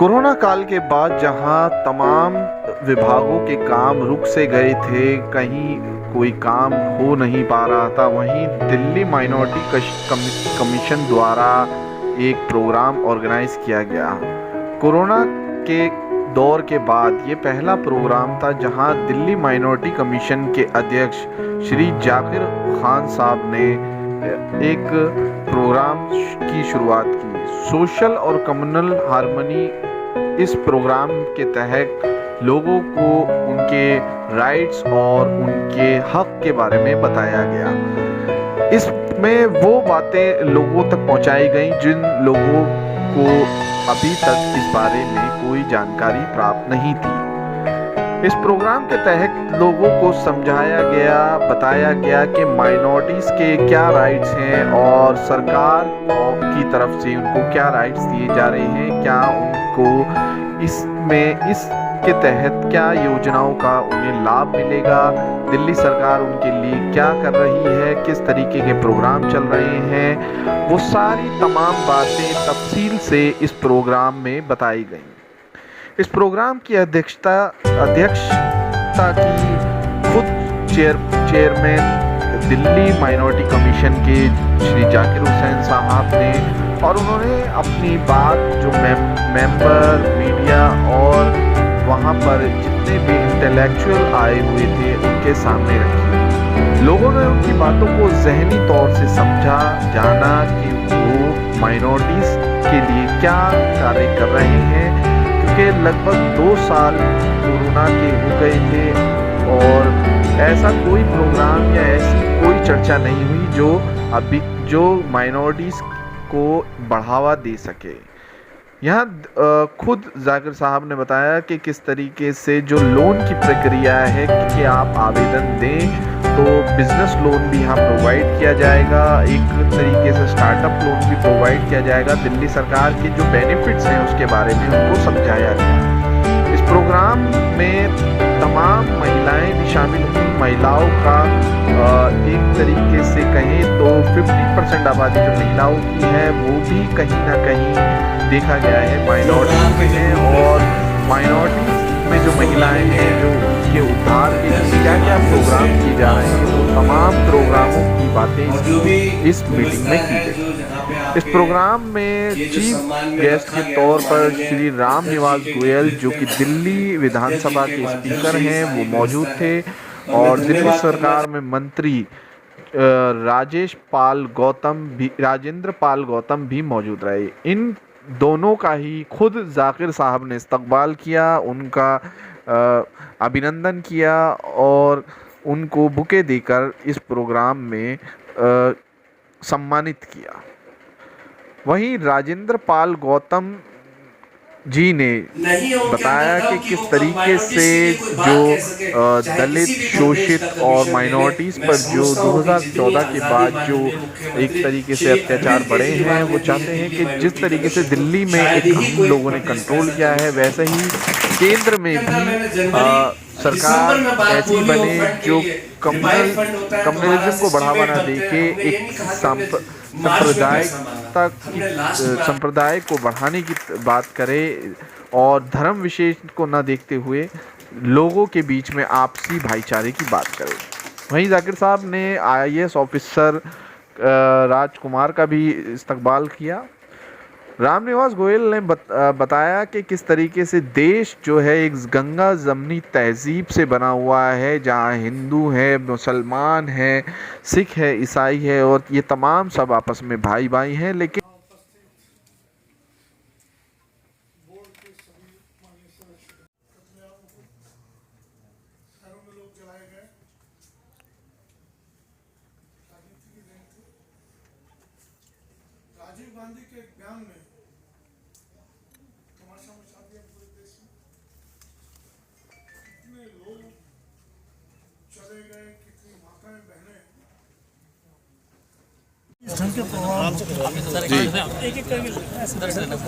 Corona काल के बाद जहां तमाम विभागों के काम रुक से गए थे, कहीं कोई काम हो नहीं पा रहा था, वहीं दिल्ली माइनॉरिटी कमीशन द्वारा एक प्रोग्राम ऑर्गेनाइज किया गया। कोरोना के दौर के बाद ये पहला प्रोग्राम था जहां दिल्ली माइनॉरिटी कमीशन के अध्यक्ष श्री जाकिर खान साहब ने एक प्रोग्राम की शुरुआत की। सोशल और कम्युनल हार्मनी इस प्रोग्राम के तहत लोगों को उनके राइट्स और उनके हक के बारे में बताया गया। इसमें वो बातें लोगों तक पहुंचाई गई जिन लोगों को अभी तक इस बारे में कोई जानकारी प्राप्त नहीं थी। इस प्रोग्राम के तहत लोगों को समझाया गया, बताया गया कि माइनॉरिटीज़ के क्या राइट्स हैं और सरकार की तरफ से उनको क्या राइट्स दिए जा रहे हैं, क्या उनको इसके तहत क्या योजनाओं का उन्हें लाभ मिलेगा, दिल्ली सरकार उनके लिए क्या कर रही है, किस तरीके के प्रोग्राम चल रहे हैं, वो सारी तमाम बातें तफसील से इस प्रोग्राम में बताई गई। इस प्रोग्राम की अध्यक्षता की खुद चेयरमैन दिल्ली माइनॉरिटी कमीशन के श्री जाकिर हुसैन साहब ने, और उन्होंने अपनी बात जो मेंबर, मीडिया और वहाँ पर जितने भी इंटेलेक्चुअल आए हुए थे उनके सामने रखी। लोगों ने उनकी बातों को ज़हनी तौर से समझा, जाना कि वो माइनॉरिटीज़ के लिए क्या कार्य कर रहे हैं, क्योंकि लगभग 2 साल कोरोना के हो गए थे और ऐसा कोई प्रोग्राम या ऐसी कोई चर्चा नहीं हुई जो माइनॉरिटीज़ को बढ़ावा दे सके। यहाँ खुद जाकिर साहब ने बताया कि किस तरीके से जो लोन की प्रक्रिया है कि आप आवेदन दें तो बिज़नेस लोन भी यहाँ प्रोवाइड किया जाएगा, एक तरीके से स्टार्टअप लोन भी प्रोवाइड किया जाएगा। दिल्ली सरकार के जो बेनिफिट्स हैं उसके बारे में उनको समझाया गया। इस प्रोग्राम में तमाम महिलाएं भी शामिल हुई। महिलाओं का एक तरीके से कहें तो 50% आबादी जो महिलाओं की है वो भी कहीं ना कहीं देखा गया है माइनॉरिटी में है, और माइनॉरिटी में जो महिलाएं हैं जो उनके उद्धार के लिए क्या क्या प्रोग्राम किए जा रहे हैं, वो तमाम प्रोग्रामों की बातें इस मीटिंग में की गई। इस प्रोग्राम में चीफ गेस्ट के तौर पर श्री राम निवास गोयल जो कि दिल्ली विधानसभा के स्पीकर हैं वो मौजूद थे, और दिल्ली सरकार में मंत्री राजेंद्र पाल गौतम भी मौजूद रहे। इन दोनों का ही खुद जाकिर साहब ने इस्तकबाल किया, उनका अभिनंदन किया और उनको बुके देकर इस प्रोग्राम में सम्मानित किया। वहीं राजेंद्र पाल गौतम जी ने बताया कि किस तरीके से जो दलित, शोषित और माइनॉरिटीज़ पर जो 2014 के बाद जो एक तरीके से अत्याचार बढ़े हैं, वो चाहते हैं कि जिस तरीके से दिल्ली में एक हम लोगों ने कंट्रोल किया है वैसे ही केंद्र में भी सरकार ऐसी बने जो कम्युनलिज्म को बढ़ावा ना दे के एक संप्रदाय को बढ़ाने की बात करे और धर्म विशेष को न देखते हुए लोगों के बीच में आपसी भाईचारे की बात करे। वहीं जाकिर साहब ने IAS ऑफिसर राजकुमार का भी इस्तकबाल किया। रामनिवास गोयल ने बताया कि किस तरीके से देश जो है एक गंगा जमनी तहजीब से बना हुआ है, जहाँ हिंदू है, मुसलमान है, सिख है, ईसाई है और ये तमाम सब आपस में भाई भाई हैं। लेकिन राजीव गांधी के एक बयान में तमाशा मचा दिया पूरे देश में, कितने लोग चले गए, कितनी माताएं बहनें इस ढंग के प्रभाव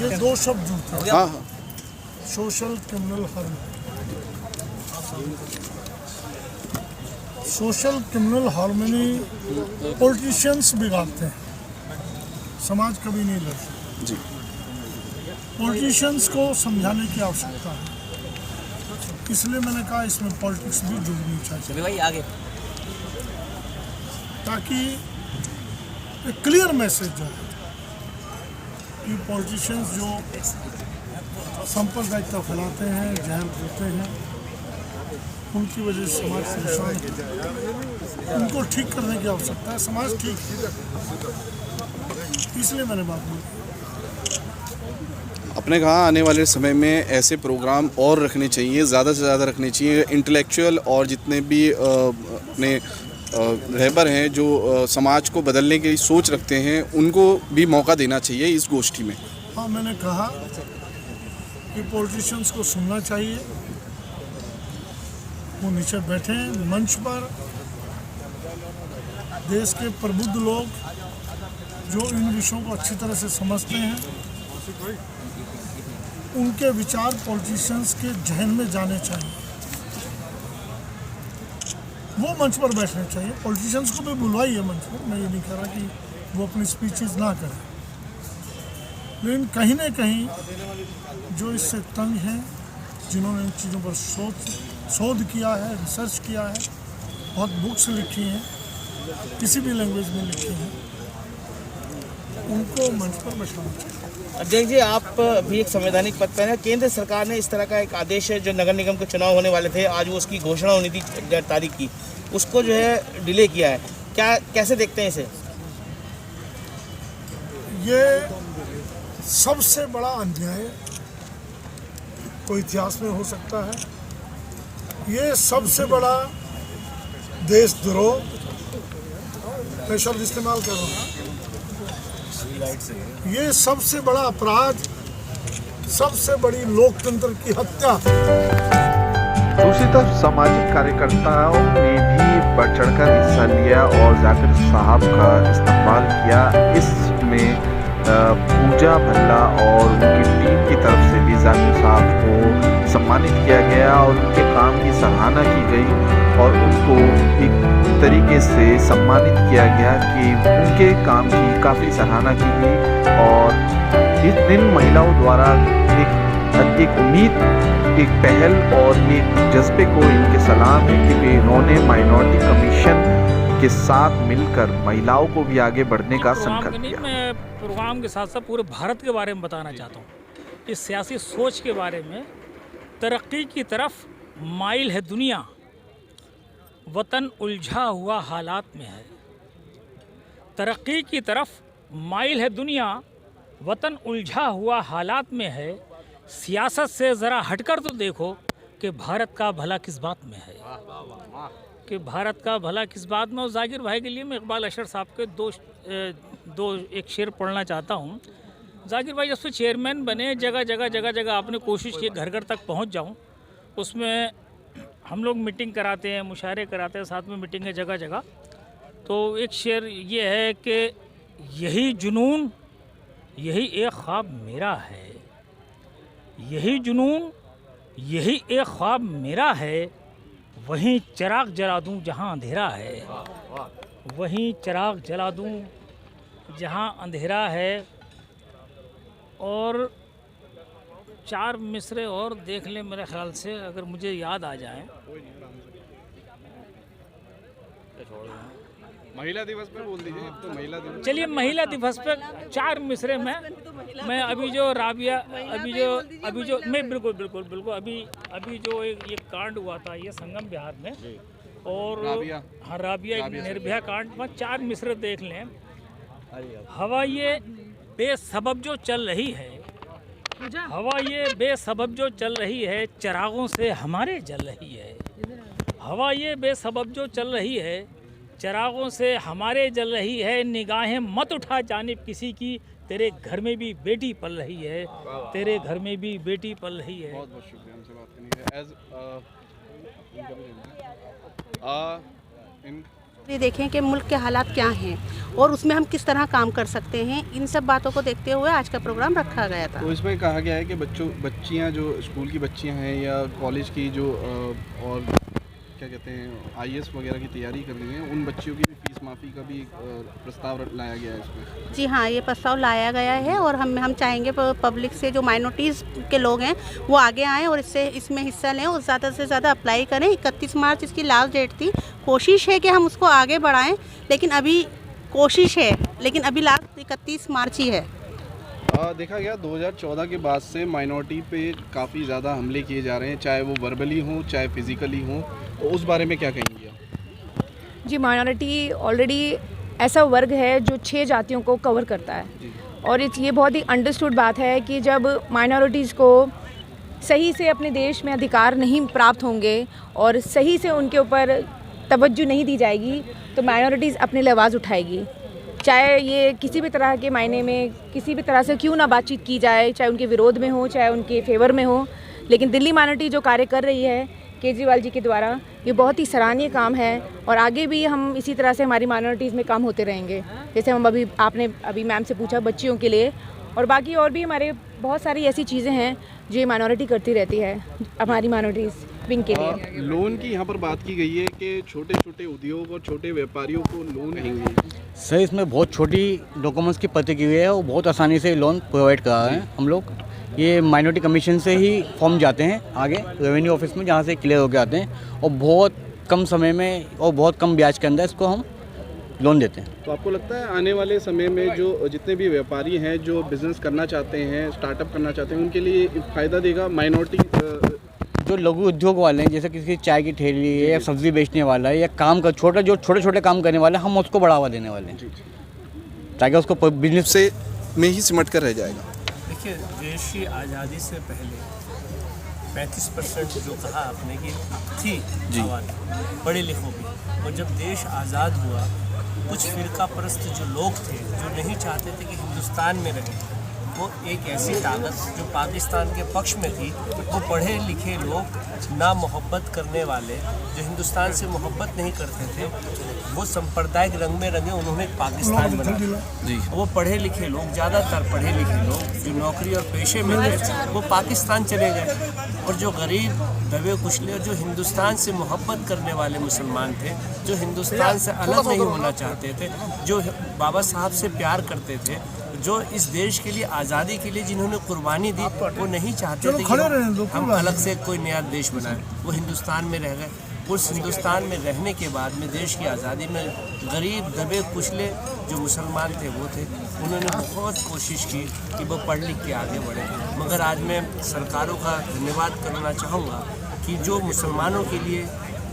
ये 2 शब्द जुड़ते हैं, social criminal harmony. Social criminal harmony politicians बिगाड़ते हैं, समाज कभी नहीं लड़ सकता। पॉलिटिशियंस को समझाने की आवश्यकता है, इसलिए मैंने कहा इसमें पॉलिटिक्स भी जुड़नी चाहिए भाई आगे, ताकि एक क्लियर मैसेज जो है कि पॉलिटिशियंस जो सांप्रदायिकता फैलाते हैं, जहल करते हैं, उनकी वजह से समाज परेशान है, उनको ठीक करने की आवश्यकता है। समाज ठीक है, इसलिए मैंने बात बोली। आपने कहा आने वाले समय में ऐसे प्रोग्राम और रखने चाहिए, ज़्यादा से ज़्यादा रखने चाहिए। इंटेलेक्चुअल और जितने भी अपने रहबर हैं जो समाज को बदलने की सोच रखते हैं, उनको भी मौका देना चाहिए इस गोष्ठी में। हाँ, मैंने कहा कि पॉलिटिशियंस को सुनना चाहिए, वो नीचे बैठे मंच पर, देश के प्रबुद्ध लोग जो इन विषयों को अच्छी तरह से समझते हैं, उनके विचार पॉलिटिशियंस के जहन में जाने चाहिए, वो मंच पर बैठने चाहिए। पॉलिटिशियंस को भी बुलवाइए मंच पर, मैं ये नहीं कह रहा कि वो अपनी स्पीचेस ना करें, लेकिन कहीं ना कहीं जो इससे तंग हैं, जिन्होंने इन चीज़ों पर शोध किया है, रिसर्च किया है, बहुत बुक्स लिखी हैं, किसी भी लैंग्वेज में लिखी हैं, उनको मंच पर बैठाना चाहिए। अध्यक्ष जी, आप भी एक संवैधानिक पद पर हैं। केंद्र सरकार ने इस तरह का एक आदेश है, जो नगर निगम के चुनाव होने वाले थे, आज वो उसकी घोषणा होनी थी तारीख की, उसको जो है डिले किया है, क्या कैसे देखते हैं इसे? ये सबसे बड़ा अन्याय कोई इतिहास में हो सकता है, ये सबसे बड़ा देशद्रोह, मैं शब्द इस्तेमाल कर रहा हूँ, ये सबसे बड़ा अपराध, सबसे बड़ी लोकतंत्र की हत्या। दूसरी तरफ सामाजिक कार्यकर्ताओं ने भी बढ़ चढ़कर हिस्सा लिया और जाकिर साहब का इस्तेमाल किया। इसमें पूजा भल्ला और उनकी टीम की तरफ से भी जाकिर साहब को सम्मानित किया गया और उनके काम की सराहना की गई और उनको एक तरीके से सम्मानित किया गया कि उनके काम की काफ़ी सराहना की गई। और इन महिलाओं द्वारा एक उम्मीद, एक पहल और एक जज्बे को इनके सलाम है कि इन्होंने माइनॉरिटी कमीशन के साथ मिलकर महिलाओं को भी आगे बढ़ने का संकल्प किया। मैं प्रोग्राम के साथ साथ पूरे भारत के बारे में बताना चाहता हूँ, इस सियासी सोच के बारे में। तरक्की की तरफ माइल है दुनिया, वतन उलझा हुआ हालात में है। तरक्की की तरफ माइल है दुनिया, वतन उलझा हुआ हालात में है। सियासत से ज़रा हटकर तो देखो कि भारत का भला किस बात में है, कि भारत का भला किस बात में। और जाकिर भाई के लिए मैं इकबाल अशर साहब के एक शेर पढ़ना चाहता हूँ। जाकिर भाई जब से चेयरमैन बने, जगह जगह आपने कोशिश की घर घर तक पहुँच जाऊँ। उसमें हम लोग मीटिंग कराते हैं, मुशायरे कराते हैं, साथ में मीटिंग है जगह जगह। तो एक शेर ये है कि यही जुनून, यही एक ख्वाब मेरा है, यही जुनून, यही एक ख्वाब मेरा है, वहीं चिराग जला दूं जहां अंधेरा है, वहीं चिराग जला दूं जहां अंधेरा है। और 4 मिसरे और देख लें मेरे ख्याल से, अगर मुझे याद आ जाए। महिला दिवस पे बोल दीजिए, तो महिला दिवस। चलिए महिला दिवस पे 4 मिसरे में मैं अभी जो राबिया, अभी जो मैं बिल्कुल अभी जो ये कांड हुआ था, ये संगम बिहार में, और हाँ राबिया निर्भया कांड में 4 मिसरे देख लें। हवा ये बेसबब जो चल रही है, हवा ये बेसबब जो चल रही है, चिरागों से हमारे जल रही है। हवा ये बेसबब जो चल रही है, चिरागों से हमारे जल रही है। निगाहें मत उठा जानिब किसी की, तेरे घर में भी बेटी पल रही है, तेरे घर में भी बेटी पल रही है। बहुत बहुत शुक्रिया हमसे बात करने के। ये देखें कि मुल्क के हालात क्या हैं और उसमें हम किस तरह काम कर सकते हैं, इन सब बातों को देखते हुए आज का प्रोग्राम रखा गया था। तो इसमें कहा गया है कि बच्चियां जो स्कूल की बच्चियां हैं या कॉलेज की जो और क्या कहते हैं IAS वगैरह की तैयारी कर रही हैं, उन बच्चियों की भी फीस माफ़ी का भी प्रस्ताव लाया गया है इसमें। जी हाँ, ये प्रस्ताव लाया गया है और हम चाहेंगे पब्लिक से जो माइनॉरिटीज़ के लोग हैं वो आगे आएँ और इसमें हिस्सा लें और ज़्यादा से ज़्यादा अप्लाई करें। 31 मार्च इसकी लास्ट डेट थी। कोशिश है कि हम उसको आगे बढ़ाएं, लेकिन अभी कोशिश है, लेकिन अभी लास्ट 31 मार्च ही है। देखा गया 2014 के बाद से माइनॉरिटी पे काफ़ी ज़्यादा हमले किए जा रहे हैं, चाहे वो वर्बली हों चाहे फिज़िकली हों, तो उस बारे में क्या कहेंगे आप? जी, माइनॉरिटी ऑलरेडी ऐसा वर्ग है जो 6 जातियों को कवर करता है और ये बहुत ही अंडरस्टूड बात है कि जब माइनॉरिटीज़ को सही से अपने देश में अधिकार नहीं प्राप्त होंगे और सही से उनके ऊपर तवज्जो नहीं दी जाएगी तो माइनॉरिटीज़ अपने लिए आवाज़ उठाएगी। चाहे ये किसी भी तरह के मायने में किसी भी तरह से क्यों ना बातचीत की जाए, चाहे उनके विरोध में हो चाहे उनके फेवर में हो, लेकिन दिल्ली माइनॉरिटी जो कार्य कर रही है केजरीवाल जी के द्वारा, ये बहुत ही सराहनीय काम है और आगे भी हम इसी तरह से हमारी माइनॉरिटीज़ में काम होते रहेंगे। जैसे हम आपने अभी मैम से पूछा बच्चियों के लिए, और बाकी और भी हमारे बहुत सारी ऐसी चीज़ें हैं जो ये माइनॉरिटी करती रहती है हमारी माइनॉरिटीज़ विंग के लिए। लोन की यहाँ पर बात की गई है कि छोटे छोटे उद्योग और छोटे व्यापारियों को लोन देंगे। सर, इसमें बहुत छोटी डॉक्यूमेंट्स की पत्र की हुई है और बहुत आसानी से लोन प्रोवाइड करा रहे हैं हम लोग। ये माइनॉरिटी कमीशन से ही फॉर्म जाते हैं आगे रेवेन्यू ऑफिस में, जहाँ से क्लियर होकर आते हैं और बहुत कम समय में और बहुत कम ब्याज के अंदर इसको हम लोन देते हैं। तो आपको लगता है आने वाले समय में जो जितने भी व्यापारी हैं जो बिज़नेस करना चाहते हैं, स्टार्टअप करना चाहते हैं, उनके लिए फ़ायदा देगा माइनॉरिटी? जो लघु उद्योग वाले हैं, जैसे किसी चाय की ठेली है या सब्ज़ी बेचने वाला है या काम का छोटे छोटे काम करने वाले हैं, हम उसको बढ़ावा देने वाले हैं ताकि उसको बिजनेस से में ही सिमट कर रह जाएगा। देखिए, देश की आज़ादी से पहले 35% जो कहा आपने कि थी आबादी पढ़े लिखों की, और जब देश आज़ाद हुआ कुछ फ़िरका परस्त जो लोग थे जो नहीं चाहते थे कि हिंदुस्तान में रहें, वो एक ऐसी ताकत जो पाकिस्तान के पक्ष में थी, वो पढ़े लिखे लोग ना मोहब्बत करने वाले जो हिंदुस्तान से मोहब्बत नहीं करते थे, वो सांप्रदायिक रंग में रंगे उन्होंने पाकिस्तान बना दिया। वो पढ़े लिखे लोग, ज़्यादातर पढ़े लिखे लोग जो नौकरी और पेशे में थे वो पाकिस्तान चले गए, और जो गरीब दबे कुचले और जो हिंदुस्तान से मोहब्बत करने वाले मुसलमान थे, जो हिंदुस्तान से अलग नहीं होना चाहते थे, जो बाबा साहब से प्यार करते थे, जो इस देश के लिए आज़ादी के लिए जिन्होंने कुर्बानी दी, वो नहीं चाहते थे कि हम अलग से कोई नया देश बनाएं, वो हिंदुस्तान में रह गए। उस हिंदुस्तान में रहने के बाद में देश की आज़ादी में गरीब दबे कुचले जो मुसलमान थे वो थे, उन्होंने बहुत कोशिश की कि वो पढ़ लिख के आगे बढ़े। मगर आज मैं सरकारों का धन्यवाद करना चाहूँगा कि जो मुसलमानों के लिए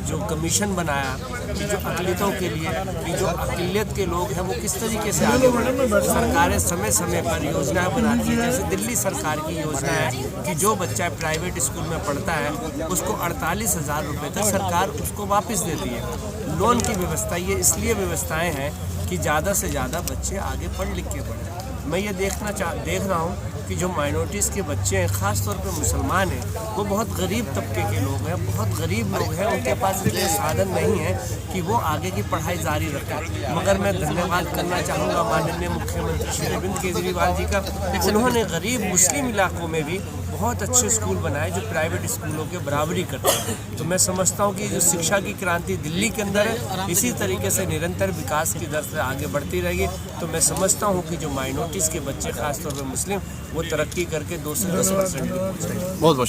जो कमीशन बनाया, कि जो अक़लियतों के लिए, कि जो अक़लियत के लोग हैं वो किस तरीके से आगे बढ़े। सरकारें समय समय पर योजनाएं बनाती हैं, जैसे दिल्ली सरकार की योजना है कि जो बच्चा प्राइवेट स्कूल में पढ़ता है उसको 48,000 रुपये तक सरकार उसको वापस देती है। लोन की व्यवस्था, ये इसलिए व्यवस्थाएँ हैं कि ज़्यादा से ज़्यादा बच्चे आगे पढ़ लिख के बढ़ें। मैं ये देख रहा हूँ कि जो माइनॉरिटीज़ के बच्चे हैं, ख़ास तौर पे मुसलमान हैं, वो बहुत गरीब तबके के लोग हैं, बहुत गरीब लोग हैं, उनके पास इतने साधन नहीं है कि वो आगे की पढ़ाई जारी रखें। मगर मैं धन्यवाद करना चाहूँगा माननीय मुख्यमंत्री श्री अरविंद केजरीवाल जी का, उन्होंने गरीब मुस्लिम इलाकों में भी बहुत अच्छे स्कूल बनाए जो प्राइवेट स्कूलों के बराबरी करते हैं। तो मैं समझता हूँ कि जो शिक्षा की क्रांति दिल्ली के अंदर है, इसी तरीके से निरंतर विकास की दर से आगे बढ़ती रहेगी। तो मैं समझता हूँ कि जो माइनॉरिटीज़ के बच्चे, खासतौर पर मुस्लिम, वो तरक्की करके 2 से 10% बहुत बहुत